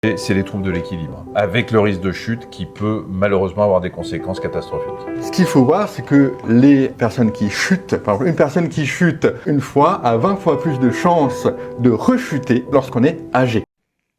Et c'est les troubles de l'équilibre, avec le risque de chute qui peut malheureusement avoir des conséquences catastrophiques. Ce qu'il faut voir, c'est que les personnes qui chutent, par exemple, une personne qui chute une fois a 20 fois plus de chances de rechuter lorsqu'on est âgé.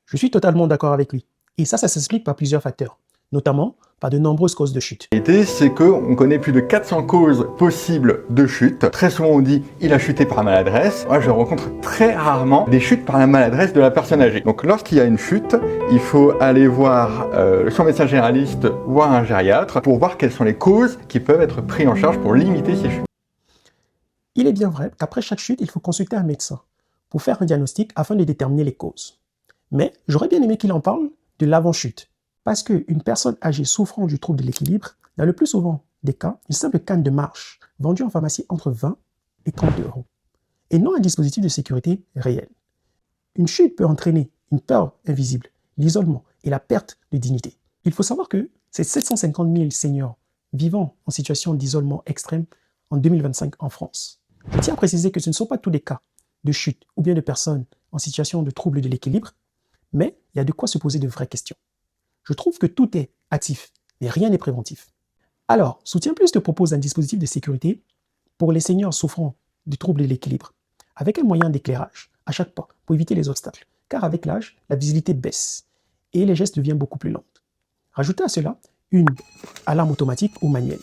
Je suis totalement d'accord avec lui. Et ça s'explique par plusieurs facteurs, notamment par de nombreuses causes de chute. L'idée, c'est qu'on connaît plus de 400 causes possibles de chute. Très souvent, on dit « il a chuté par maladresse ». Moi, je rencontre très rarement des chutes par la maladresse de la personne âgée. Donc, lorsqu'il y a une chute, il faut aller voir son médecin généraliste, voire un gériatre, pour voir quelles sont les causes qui peuvent être prises en charge pour limiter ces chutes. Il est bien vrai qu'après chaque chute, il faut consulter un médecin pour faire un diagnostic afin de déterminer les causes. Mais j'aurais bien aimé qu'il en parle de l'avant-chute. Parce qu'une personne âgée souffrant du trouble de l'équilibre, dans le plus souvent des cas, une simple canne de marche vendue en pharmacie entre 20 et 30 euros, et non un dispositif de sécurité réel. Une chute peut entraîner une peur invisible, l'isolement et la perte de dignité. Il faut savoir que c'est 750 000 seniors vivant en situation d'isolement extrême en 2025 en France. Je tiens à préciser que ce ne sont pas tous les cas de chute ou bien de personnes en situation de trouble de l'équilibre, mais il y a de quoi se poser de vraies questions. Je trouve que tout est actif, mais rien n'est préventif. Alors, Soutien Plus te propose un dispositif de sécurité pour les seniors souffrant du trouble de l'équilibre, avec un moyen d'éclairage à chaque pas pour éviter les obstacles, car avec l'âge, la visibilité baisse et les gestes deviennent beaucoup plus lents. Rajoutez à cela une alarme automatique ou manuelle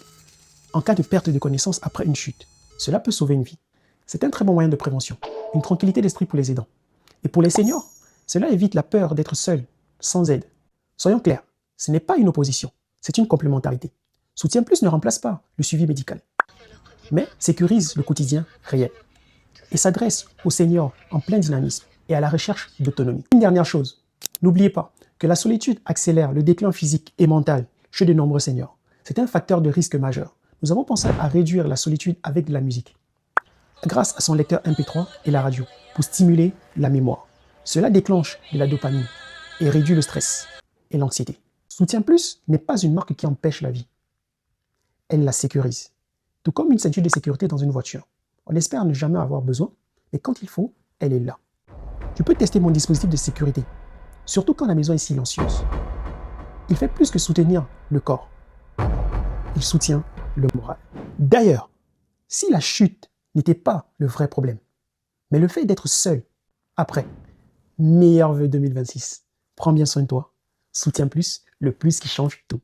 en cas de perte de connaissance après une chute. Cela peut sauver une vie. C'est un très bon moyen de prévention, une tranquillité d'esprit pour les aidants. Et pour les seniors, cela évite la peur d'être seul, sans aide. Soyons clairs, ce n'est pas une opposition, c'est une complémentarité. Soutien Plus ne remplace pas le suivi médical, mais sécurise le quotidien réel et s'adresse aux seniors en plein dynamisme et à la recherche d'autonomie. Une dernière chose, n'oubliez pas que la solitude accélère le déclin physique et mental chez de nombreux seniors. C'est un facteur de risque majeur. Nous avons pensé à réduire la solitude avec de la musique, grâce à son lecteur MP3 et la radio, pour stimuler la mémoire. Cela déclenche de la dopamine et réduit le stress et l'anxiété. Soutien Plus n'est pas une marque qui empêche la vie. Elle la sécurise. Tout comme une ceinture de sécurité dans une voiture. On espère ne jamais avoir besoin, mais quand il faut, elle est là. Tu peux tester mon dispositif de sécurité, surtout quand la maison est silencieuse. Il fait plus que soutenir le corps. Il soutient le moral. D'ailleurs, si la chute n'était pas le vrai problème, mais le fait d'être seul après, meilleur vœu 2026. Prends bien soin de toi. Soutien Plus, le plus qui change tout.